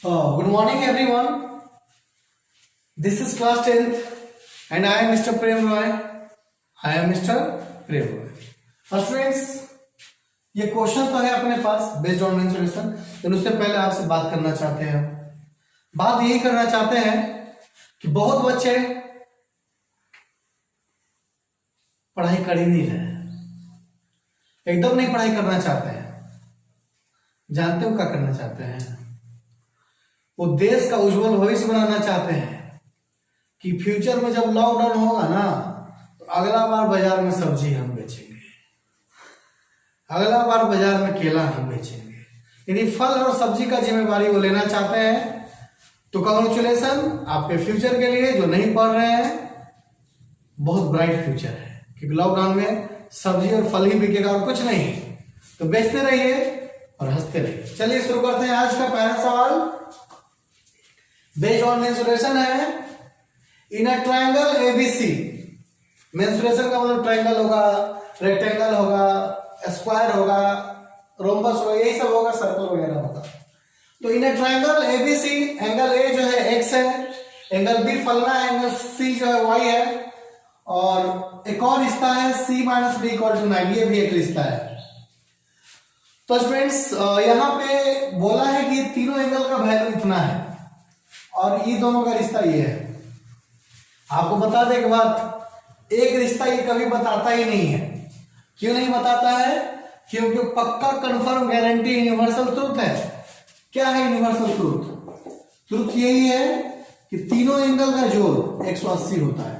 Good morning, everyone. This is class 10th, and I am Mr. Prem Roy. I am Mr. Prem Roy. Students, ये question तो है अपने पास based on main solution, लेकिन उससे पहले आपसे बात करना चाहते हैं। बात यही करना चाहते हैं कि बहुत बच्चे पढ़ाई कर ही नहीं रहे, एकदम नहीं पढ़ाई करना चाहते हैं। जानते हो क्या करना चाहते हैं? वो देश का उज्जवल भविष्य बनाना चाहते हैं कि फ्यूचर में जब लॉकडाउन होगा ना, तो अगला बार बाजार में सब्जी हम बेचेंगे, अगला बार बाजार में केला हम बेचेंगे। यानी फल और सब्जी का जिम्मेवारी वो लेना चाहते हैं। तो कांग्रेचुलेशन आपके फ्यूचर के लिए। जो नहीं पढ़ रहे हैं, बहुत ब्राइट फ्यूचर है, क्योंकि लॉकडाउन में सब्जी और फल ही बिकेगा और कुछ नहीं। तो बेचते रहिए और हंसते रहिए। चलिए शुरू करते हैं। आज का पहला सवाल बेस्ड ऑन मेंसुरेशन है। In a triangle ABC, mensuration का मतलब ट्रायंगल होगा, रेक्टेंगल होगा, स्क्वायर होगा, रोम्बस होगा, यही सब होगा, सर्कल वगैरह होगा। तो in a triangle ABC, angle A जो है एक्स है, एंगल बी फलना है, एंगल सी जो है वाई है, और एक और रिश्ता है सी माइनस बी इक्वल टू 9, ये भी एक रिश्ता है। तो फ्रेंड्स यहाँ पे बोला है कि तीनों एंगल का वैल्यू इतना है और ये दोनों का रिश्ता ये है। आपको बता दें एक बात, एक रिश्ता ये कभी बताता ही नहीं है। क्यों नहीं बताता है? क्योंकि पक्का कंफर्म गारंटी यूनिवर्सल ट्रूथ है। क्या है यूनिवर्सल ट्रूथ? ट्रूथ यही है कि तीनों एंगल का जोड़ 180 होता है।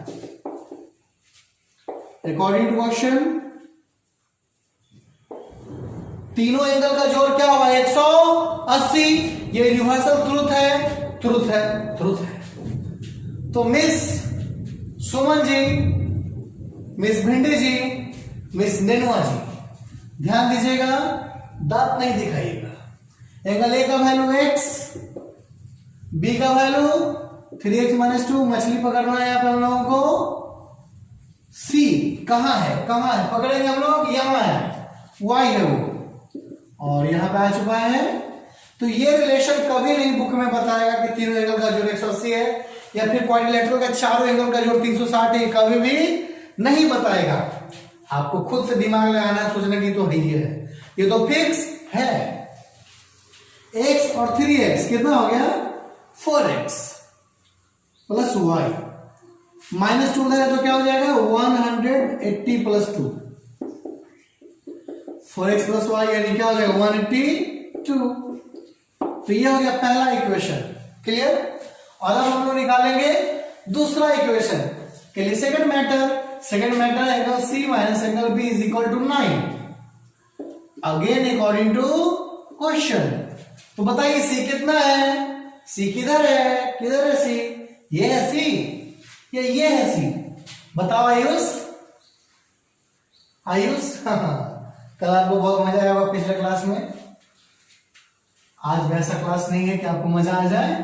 अकॉर्डिंग टू क्वेश्चन, तीनों एंगल का जोड़ क्या होगा? 180। ये यूनिवर्सल ट्रूथ है, ट्रूथ है, ट्रूथ है। तो मिस सुमन जी, मिस भिंडी जी, मिस नेनुआ जी, ध्यान दीजिएगा, दांत नहीं दिखाइएगा। एंगल ए का वैल्यू x, बी का वैल्यू 3x-2, मछली पकड़ना है आप लोगों को। सी कहां है? कहां है पकड़ेंगे हम लोग? यहां है, y है वो, और यहां पे आ चुका है। तो ये रिलेशन कभी नहीं बुक में बताएगा कि तीनों एंगल का जोड़ 180 है, या फिर क्वाड्रिलेटरल का चारों एंगल का जोड़ 360 है, कभी भी नहीं बताएगा। आपको खुद से दिमाग लगाना है, सोचने की तो ये है, ये तो फिक्स है। x और 3x कितना हो गया? 4x प्लस y माइनस 2 उधर है तो क्या हो जाएगा? 180 प्लस 2, 4x प्लस y यानी क्या हो जाएगा? 182। तो ये हो गया पहला इक्वेशन। क्लियर? और अब हम लोग निकालेंगे दूसरा इक्वेशन के लिए second matter angle C minus angle B is equal to 9, again according to question. तो बताइए सी कितना है? सी किधर है? किधर है सी? ये है सी या ये है सी? बताओ आयुष। आयुष कल आपको बहुत मजा आया पिछले क्लास में। आज वैसा क्लास नहीं है कि आपको मजा आ जाए,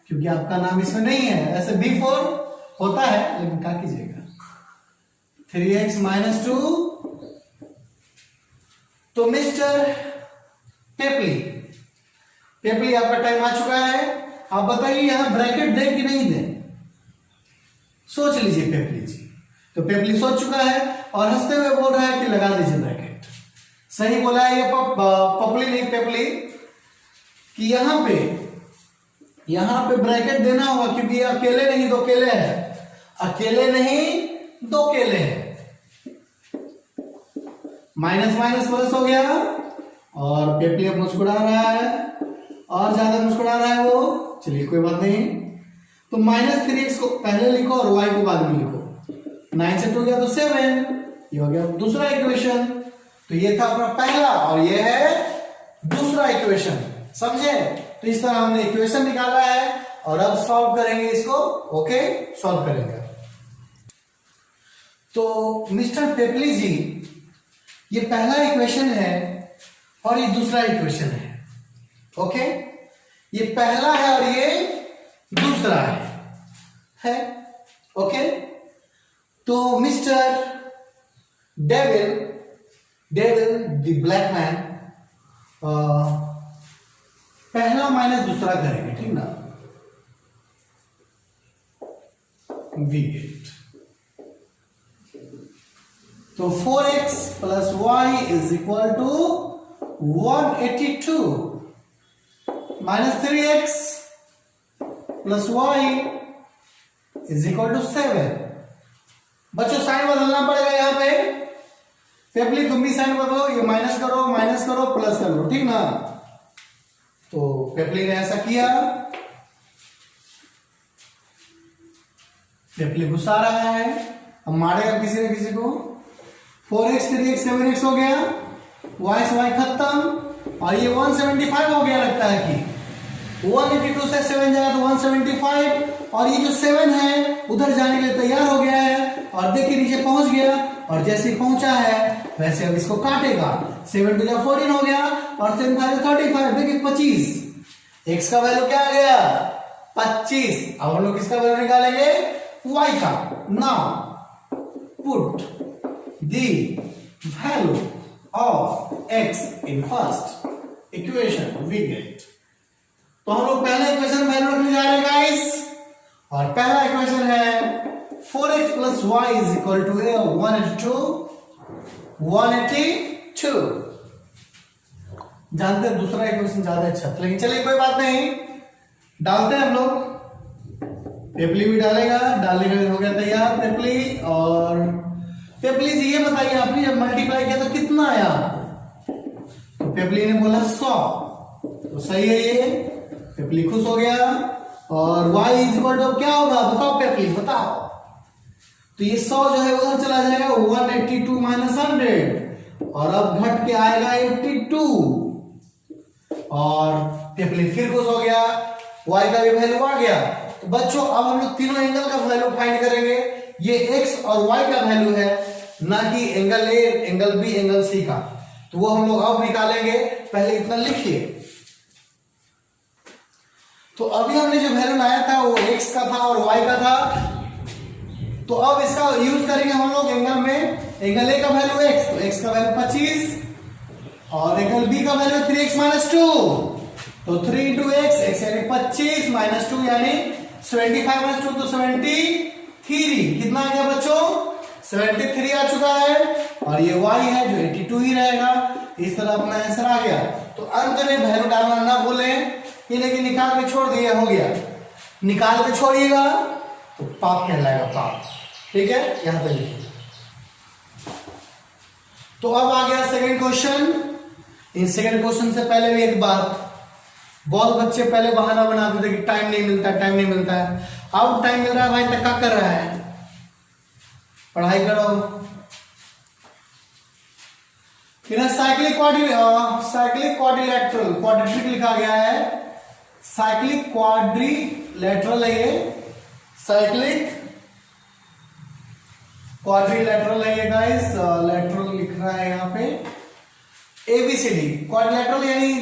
क्योंकि आपका नाम इसमें नहीं है। ऐसे B4 होता है, लेकिन क्या कीजिएगा? 3x-2। तो मिस्टर पेपली आपका टाइम आ चुका है। आप बताइए यहां ब्रैकेट दे कि नहीं दे? सोच लीजिए पेपली जी। तो पेपली सोच चुका है और हंसते हुए बोल रहा है कि लगा दीजिए ब्रैकेट। सही बोला है ये पपली नहीं पेपली, कि यहां पे ब्रैकेट देना होगा, क्योंकि अकेले नहीं दो केले है, अकेले नहीं दो केले हैं। माइनस माइनस प्लस हो गया, और पेपली अब मुस्कुरा रहा है, और ज्यादा मुस्कुरा रहा है वो। चलिए कोई बात नहीं। तो -3x को पहले लिखो और y को बाद में लिखो। 9 से 2 गया तो 7, ये हो गया दूसरा इक्वेशन। तो ये था अपना पहला और ये है दूसरा इक्वेशन। समझे? तो इस तरह हमने इक्वेशन निकाला है और अब सॉल्व करेंगे इसको। ओके, सॉल्व करेंगे। तो मिस्टर पेपली जी, ये पहला इक्वेशन है और ये दूसरा इक्वेशन है। ओके, ये पहला है और ये दूसरा है। ओके, तो mister devil the black man, पहला पहला माइनस दूसरा करेंगे, ठीक ना। वी गेट तो 4x plus y is equal to 182 minus 3x plus y is equal to 7। बच्चों साइन बदलना पड़ेगा यहां पे। पेपली तुम भी साइन बदलो, ये माइनस करो प्लस कर लो, ठीक ना। तो पेपली ने ऐसा किया, पेपली घुसा रहा है, अब मारेगा किसी न किसी को। 4x 3x 7x हो गया, y से y खत्म, और ये 175 हो गया। लगता है कि 182 से 7 जाएगा तो 175, और ये जो 7 है उधर जाने के लिए तैयार हो गया है, और देखिए नीचे पहुंच गया, और जैसे पहुंचा है वैसे अब इसको काटेगा। 7 टू 14 हो गया, और 7 5 35, देखिए 25। x का वैल्यू क्या आ गया? 25। अब हम लोग किसका वैल्यू निकालेंगे? y का। Now put the value of x in first equation, we get. तो हम लोग पहला इक्वेशन वैल्यू रखने जा रहे हैं गाइस, और पहला इक्वेशन है 4x plus y is equal to 182। जानते हैं दूसरा इक्वेशन ज्यादा अच्छा, लेकिन चलिए कोई बात नहीं, डालते हैं हम लोग। पेपली भी डालेगा, डालने का हो गया तैयार पेपली। और पेपली जी ये बताइए, आपने जब मल्टीप्लाई किया तो कितना आया आपको? तो पेपली ने बोला 100, तो सही है ये। पेपली खुश हो गया। और y इज इक्वल टू क्या होगा बताओ पेपली, बताओ। तो ये 100 जो है उधर चला जाएगा, 182 माइनस 100, और अब घट के आएगा 82। और पेपली फिर खुश हो गया, y का भी वैल्यू आ गया। तो बच्चों अब हम लोग तीनों एंगल का वैल्यू फाइंड करेंगे। ये x और y का वैल्यू है, ना कि angle A, angle B, angle C का। तो वो हम लोग अब निकालेंगे, पहले इतना लिखिए। तो अभी हमने जो वैल्यू लाया था वो x का था और y का था, तो अब इसका यूज करेंगे हम लोग एंगल में। एंगल ए का वैल्यू x, तो x का वैल्यू 25, और एंगल बी का वैल्यू 3x माइनस 2, तो 3 इंटू x, x यानी 25 माइनस 2 यानी 75 माइनस 2 तो 73। कितना आ गया बच्चों? 73 आ चुका है, और ये y है जो 82 ही रहेगा। इस तरह अपना आंसर आ गया। तो अंत में वैल्यू डालना ना भूलें, ये लेकिन निकाल के छोड़ दिया, हो गया। निकाल के छोड़िएगा तो पाप कहलाएगा, पाप। ठीक है, यहां पे लिखिए। तो अब आ गया second question. In second question से पहले भी एक बात, बहुत बच्चे पहले बहाना बनाते थे कि टाइम नहीं मिलता, टाइम नहीं मिलता है। अब टाइम मिल रहा है भाई, तक क्या कर रहा है? पढ़ाई करो। साइक्लिक क्वाड्रिलेटरल, क्वाड्रेटिक लिखा गया है, साइक्लिक क्वाड्रिलेटरल है ये, साइक्लिक क्वाड्रिलेटरल है ये गाइस। लेटरल लिख रहा है यहाँ पे, एबीसीडी। क्वाड्रिलेटरल यानी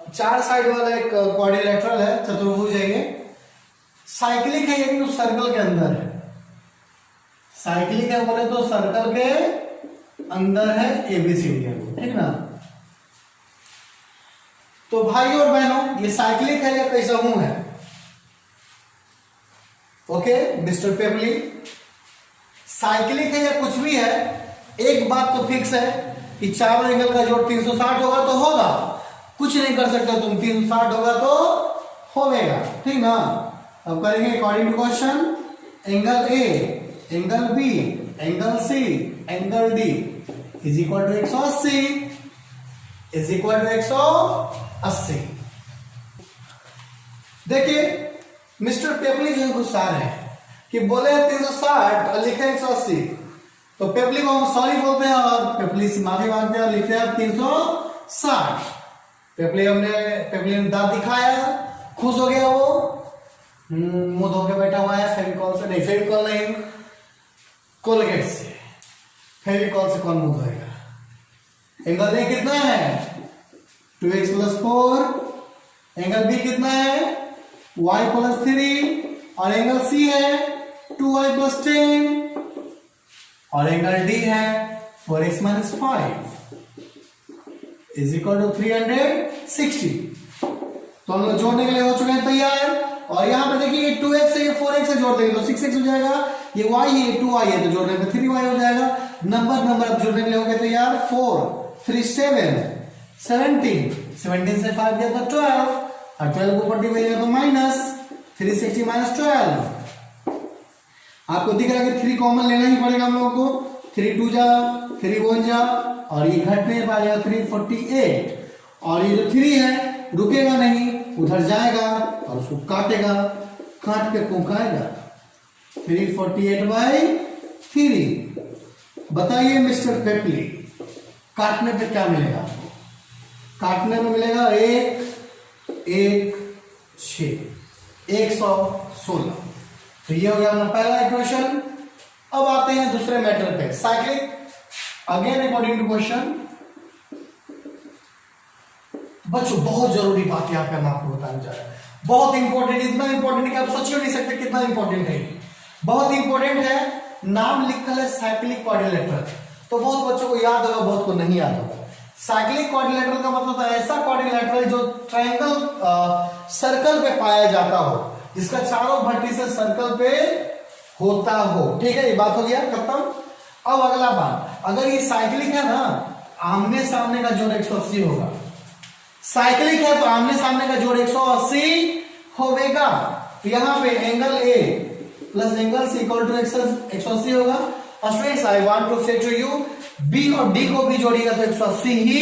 4 साइड वाला एक क्वाड्रिलेटरल है, चतुर्भुज है ये। साइक्लिक है यानी सर्कल के अंदर है। साइक्लिक है बोले तो सर्कल के अंदर है, एबीसीडी है, ठीक ना। तो भाई और बहनों, ये साइक्लिक है या कैसा हूं है? ओके मिस्टर पेपली, साइक्लिक है या कुछ भी है, एक बात तो फिक्स है कि चारों एंगल का जोड़ 360 होगा तो होगा, कुछ नहीं कर सकते तुम। 360 होगा तो होगा, ठीक ना। अब करेंगे according to question. Angle A, angle B, angle C, angle D is equal to 180, is equal to 180। देखिए मिस्टर पेपली जो है गुस्सा रहे हैं कि बोले 360 और लिखे 180, तो पेपली को हम सॉरी बोलते हैं और पेपली से माफी मांगते हैं और लिखते हैं 360। पेपली ने दांत दिखाया, खुश हो गया, वो मुंह धो के बैठा हुआ है फेविकॉल से, नहीं फेविकॉल नहीं, कोलगेट से। फेविकॉल से कौन मुंह धोएगा? एंगल ए कितना है? 2x plus 4। एंगल बी कितना है? y प्लस 3, और एंगल सी है 2y प्लस 10, और एंगल डी है 4x minus 5 is equal to 360। तो हम लोग जोड़ने के लिए हो चुके हैं तैयार। और यहाँ पे देखिए 2x से 4x से जोड़ देंगे तो 6x हो जाएगा, ये y है, ये 2y है, तो जोड़ने पे 3y हो जाएगा। नंबर अब जोड़ने के लिए हो गए तैयार। 4 3 7 17 से 5 गया तो 12, और 12 को ऊपर डिवाइड तो माइनस 360 माइनस 12। आपको दिख रहा है कि 3 कॉमन लेना ही पड़ेगा हम लोगों को। 3 2 जा, 3 1 जा, और ये घटने पर आ जाएगा 348, और ये जो 3 है रुकेगा नहीं, उधर जाएगा और उसको काटेगा, काट के पहुंचाएगा 348/3। बताइए मिस्टर पेपली, काटने पे क्या मिलेगा? काटने में मिलेगा 116। तो ये हो गया अपना पहला इक्वेशन। अब आते हैं दूसरे मैटर पे, cyclic. Again according to question. बच्चों बहुत जरूरी बात यहाँ पे हम आपको बताने जा रहे हैं, बहुत इंपॉर्टेंट, इतना इंपॉर्टेंट कि आप सोच ही नहीं सकते कितना इंपॉर्टेंट है। बहुत इंपॉर्टेंट है। नाम लिखा है साइक्लिक क्वाड्रिलेटरल, तो बहुत बच्चों को याद होगा, बहुत को नहीं याद होगा। साइक्लिक क्वाड्रिलेटरल का मतलब है ऐसा क्वाड्रिलेटरल जो ट्रायंगल सर्कल पे पाया जाता हो, जिसका चारों वर्टिसेस सर्कल पे होता हो। ठीक है, ये बात हो गया खत्म। अब अगला बात, अगर ये साइक्लिक है ना, आमने सामने का जोड़ 180 होगा। साइक्लिक है तो आमने सामने का जोड़ 180 होगा। तो यहां पे angle A plus angle C equal to 180 होगा। और students I want to say to you, B और डी को भी जोड़िएगा तो 180 ही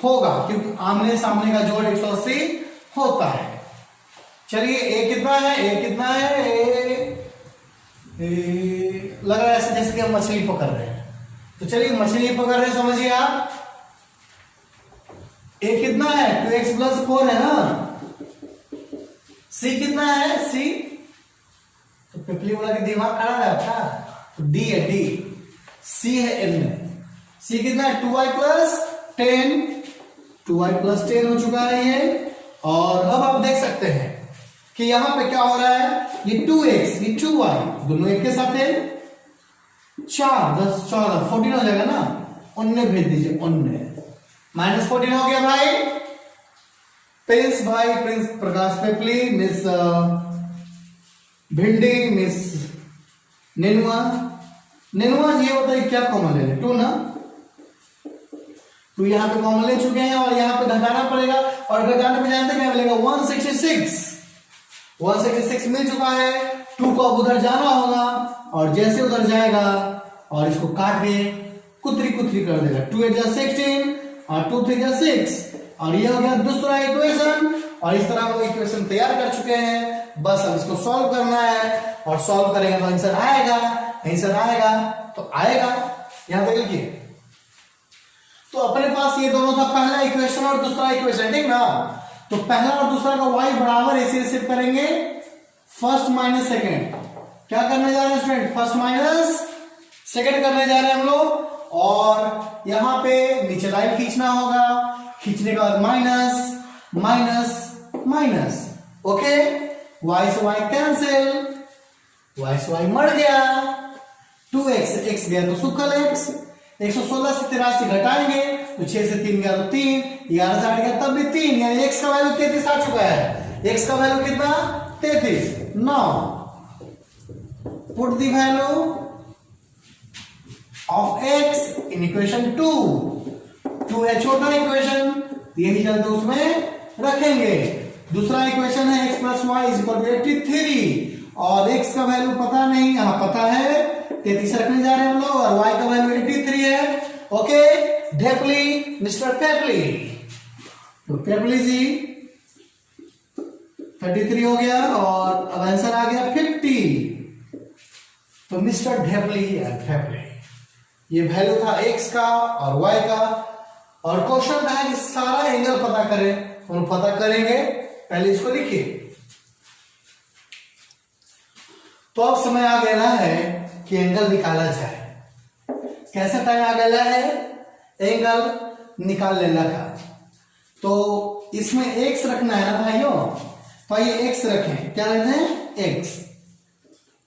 होगा, क्योंकि आमने सामने का जोड़ 180 होता है। चलिए ए कितना है, ए कितना है, ए लग रहा है ऐसे जैसे कि हम मछली पकड़ रहे हैं। तो चलिए मछली पकड़ रहे हैं, समझिए आप। ए कितना है, 2x + 4 है ना। सी कितना है, सी तो पिपली वाला के दिमाग खड़ा है आपका, तो डी है, डी सी है एन में। सी कितना है, 2y + 10, 2y + 10 हो चुका है ये। और अब आप देख सकते हैं कि यहां पे क्या हो रहा है, ये 2x ये 2y दोनों एक के साथ है। 4 10 14 14 हो जाएगा ना, 19 भेज दीजिए, 19 -14 हो गया भाई। प्रिंस प्रकाश पेपली, मिस भिंडी, मिस नेनुआ जी, ये बताइए क्या कॉमन ले लें, 2 ना। तो यहां पे कॉमन ले चुके हैं, और यहां पे घटाना पड़ेगा, और घटाने पे जानते क्या मिलेगा, 166 मिल चुका है। 2 को अब उधर जाना होगा, और जैसे उधर जाएगा और इसको काट के कुतरी कर देगा। 2 8 16 और 2 3 6, और ये हो गया दूसरा इक्वेशन। और इस तरह हम इक्वेशन तैयार कर चुके हैं, बस अब इसको सॉल्व करना है, और सॉल्व करेंगे तो आंसर आएगा, तो आएगा। यहां तक लिखिए। तो अपने पास ये दोनों था, पहला इक्वेशन और दूसरा इक्वेशन, ठीक ना। तो पहला और दूसरा का y बराबर ऐसे शिफ्ट करेंगे, फर्स्ट माइनस सेकेंड। क्या करने जा रहे हैं स्टूडेंट, फर्स्ट माइनस सेकेंड करने जा रहे हैं हम लोग। और यहां पे नीचे लाइन खींचना होगा, खींचने के बाद माइनस, ओके। y से y कैंसिल, y से y मर गया, 2x x गया तो सुखल x। 116 से 83 घटाएंगे तो 6 से 3 गया तो 3, 11 से 8 गया तब भी 3, यानी x का वैल्यू 33 आ चुका है। x का वैल्यू कितना, 33। Now put the value of x in equation 2 है छोटा इक्वेशन, यही चलते उसमें रखेंगे। दूसरा इक्वेशन है x + y = 83, और x का वैल्यू पता नहीं, यहां पता है 33 रखने जा रहे हैं हम लोग, और y का वैल्यू 83 है। ओके ढेपली, मिस्टर पेपली, तो पेपली जी 33 हो गया, और अब आंसर आ गया 50। तो मिस्टर ढेपली ये वैल्यू था x का और y का, और क्वेश्चन था कि सारा एंगल पता करें, हम पता करेंगे। पहले इसको लिखिए। तो अब समय आ गया है कि एंगल निकाला जाए। कैसा टाइम आ गया है, एंगल निकाल लेना का। तो इसमें x रखना है ना भाइयों, तो ये x रखें, क्या रखते हैं x।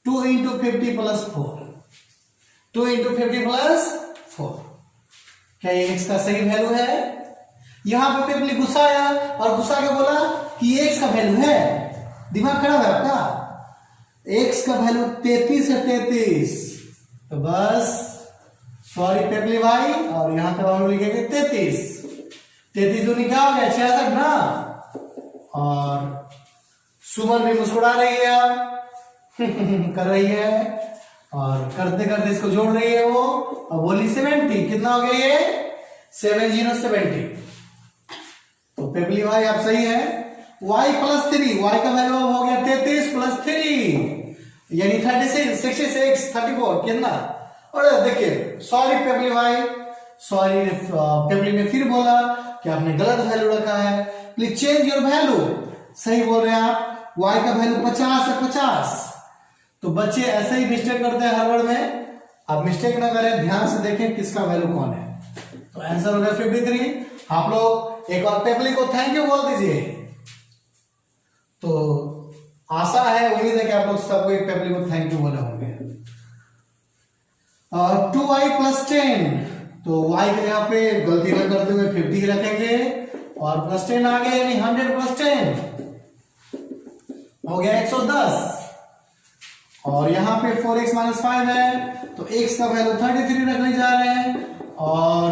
2 × 50 + 4, 2 × 50 + 4, क्या ये x का सही वैल्यू है। यहां पे पेपली गुस्सा आया और गुस्सा के बोला कि x वैल्यू है, दिमाग खराब है आपका। x का वैल्यू 33 है, 33, तो बस सॉरी पेपली भाई, और यहां पे वैल्यू लिखेंगे 33। 33 दूनी क्या हो गया 66 ना। और सुमन भी मुस्कुरा रही है कर रही है, और करते करते इसको जोड़ रही है वो, और बोली 70, कितना हो गया ये 70। तो पेपली भाई आप सही है। y + 3, y का वैल्यू हो गया 33 + 3 यानी 36, 66, 34 कितना। और देखिए सॉरी पेपली भाई, सॉरी पेपली ने फिर बोला कि आपने गलत वैल्यू रखा है, प्लीज चेंज योर वैल्यू। सही बोल रहे हैं आप, y का वैल्यू 50 है, 50। तो बच्चे ऐसे ही मिस्टेक करते हैं हर वर्ड में, आप मिस्टेक ना करें, ध्यान से देखें किसका वैल्यू कौन है। तो आंसर हो गया 53। आप लोग एक बार पेपली को थैंक यू बोल दीजिए। तो आशा है, उम्मीद है कि आप लोग सबको एक पेपली को थैंक यू बोले होंगे। 2y + 10, तो y के यहाँ पे गलती न करते हुए 50 रखेंगे, और +10 आ गया यानी 100 + 10 हो गया 110। और यहाँ पे 4x - 5 है, तो x का वैल्यू 33 रखने जा रहे हैं, और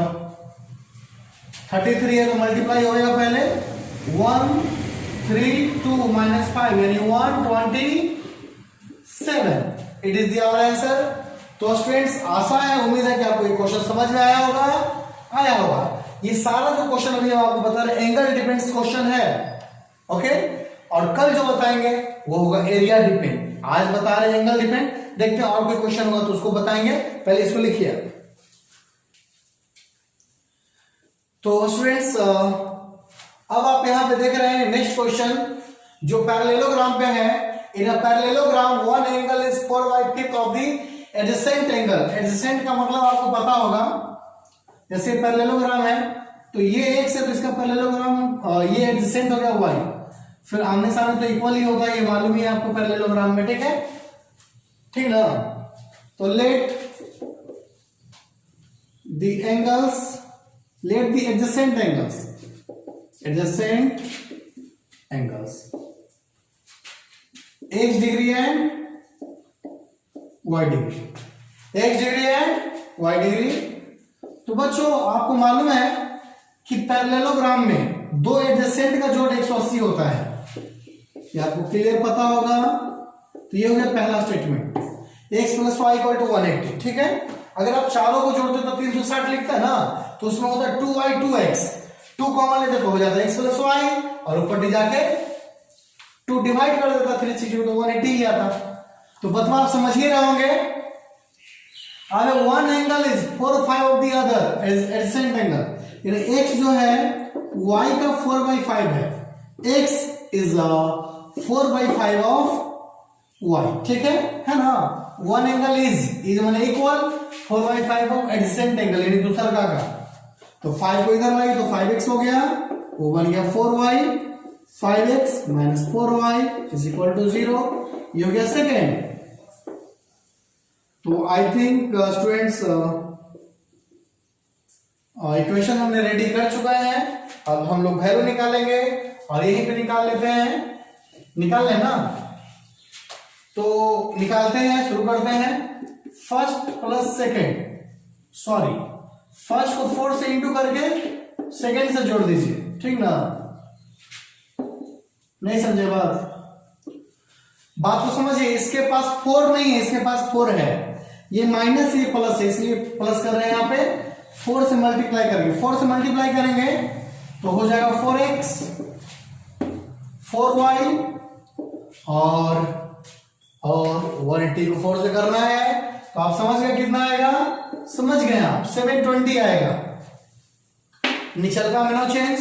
33 है तो मल्टीप्लाई होगा पहले 132 - 5 यानी 127। It is the our answer. तो स्टूडेंट्स आशा है, उम्मीद है कि आपको ये क्वेश्चन समझ में आया होगा। ये सारा जो क्वेश्चन अभी हम आपको बता रहे एंगल डिपेंड्स क्वेश्चन है, ओके। और कल जो बताएंगे वो होगा एरिया डिपेंड। आज बता रहे हैं एंगल डिपेंड, देखते हैं और कोई क्वेश्चन होगा तो उसको बताएंगे, पहले इसको लिखिए। तो स्टूडेंट्स अब आप यहां पे देख रहे हैं नेक्स्ट क्वेश्चन जो पैरेललोग्राम पे है। In a parallelogram one angle is 4/5 of the adjacent angle. Adjacent का मतलब आपको पता होगा, जैसे पैरेललोग्राम है तो ये x है तो इसका पैरेललोग्राम ये एडजेसेंट हो गया y, फिर आमने सामने तो इक्वल ही होगा, ये मालूम ही है आपको पैरेललोग्राम में, ठीक है, ठीक ना। तो let the adjacent angles x degree and y degree, x degree and y degree. तो बच्चों आपको मालूम है कि पैरेललोग्राम में दो एडजेसेंट का जोड़ 180 होता है, ये आपको क्लियर पता होगा। तो ये हो गया पहला स्टेटमेंट, x + y = 180, ठीक है। अगर आप चारों को जोड़ते तो 360 लिखता है ना, तो उसमें होता है 2y 2x, 2 कॉमन लेते तो हो जाता है x + y, और ऊपर डी जाके 2 डिवाइड कर देता 360 तो 180 ही आता। तो बतवा आप समझ ही रहे होंगे। अब one angle is 4/5 of the other adjacent angle, यानी x जो है y का 4/5 है, x इज 4/5 ऑफ y, ठीक है ना। वन एंगल इज माने इक्वल 4/5 ऑफ एडजेसेंट एंगल यानी दूसरा का। तो 5 को इधर लाइए तो 5x हो गया, वो बन गया 4y, 5x - 4y = 0, ये हो गया सेकेंड। तो आई थिंक स्टूडेंट्स इक्वेशन हमने रेडी कर चुका है। अब हम लोग वैल्यू निकालेंगे और यहीं पे निकाल लेते हैं, निकाल लेना। तो निकालते हैं, शुरू करते हैं। First plus second, sorry first को 4 से इंटू करके सेकेंड से जोड़ दीजिए, ठीक ना। नहीं समझे बात को समझिए। इसके पास 4 नहीं है, इसके पास 4 है, ये माइनस ये प्लस है, इसलिए प्लस कर रहे हैं यहाँ पे। 4 से मल्टीप्लाई करेंगे, 4 से मल्टीप्लाई करेंगे तो हो जाएगा 4x 4y और 180 को 4 से करना है तो आप समझ गए कितना आएगा, समझ गए आप 720 आएगा। निचल का में no change,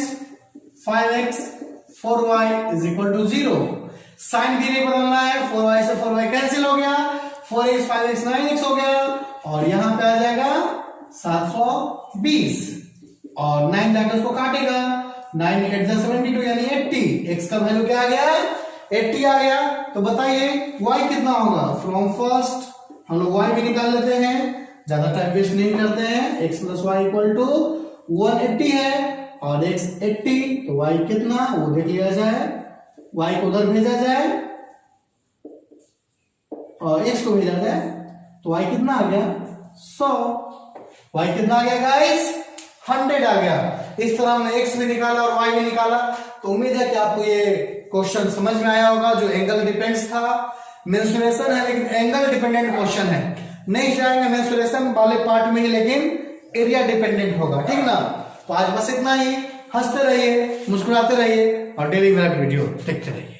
5x 4y = 0। Sign भी नहीं बदलना है, 4y से 4y कैंसिल हो गया, 4x 5x 9x हो गया, और यहां पे आ जाएगा 720 और 9 जाकर उसको काटेगा, 9 8 72 यानी 80। x का वैल्यू क्या आ गया, 80 आ गया। तो बताइए y कितना होगा। फ्रॉम फर्स्ट हम लोग y भी निकाल लेते हैं, ज्यादा टाइम वेस्ट नहीं करते हैं। x + y = 180 है और x 80, तो y कितना वो देख लिया जाए y को उधर भेजा जाए और x को भेजा जाए तो y कितना आ गया 100। y कितना आ गया गाइस 100 आ गया। इस तरह हमने x भी निकाला और y भी निकाला। तो उम्मीद है कि आपको ये क्वेश्चन समझ में आया होगा। जो एंगल डिपेंड्स था, मेंसुरेशन है लेकिन एंगल डिपेंडेंट क्वेश्चन है। नहीं जाएंगे मेंसुरेशन वाले पार्ट में ही, लेकिन एरिया डिपेंडेंट होगा, ठीक ना। तो आज बस इतना ही। हंसते रहिए, मुस्कुराते रहिए और डेली मेरा वीडियो देखते रहिए।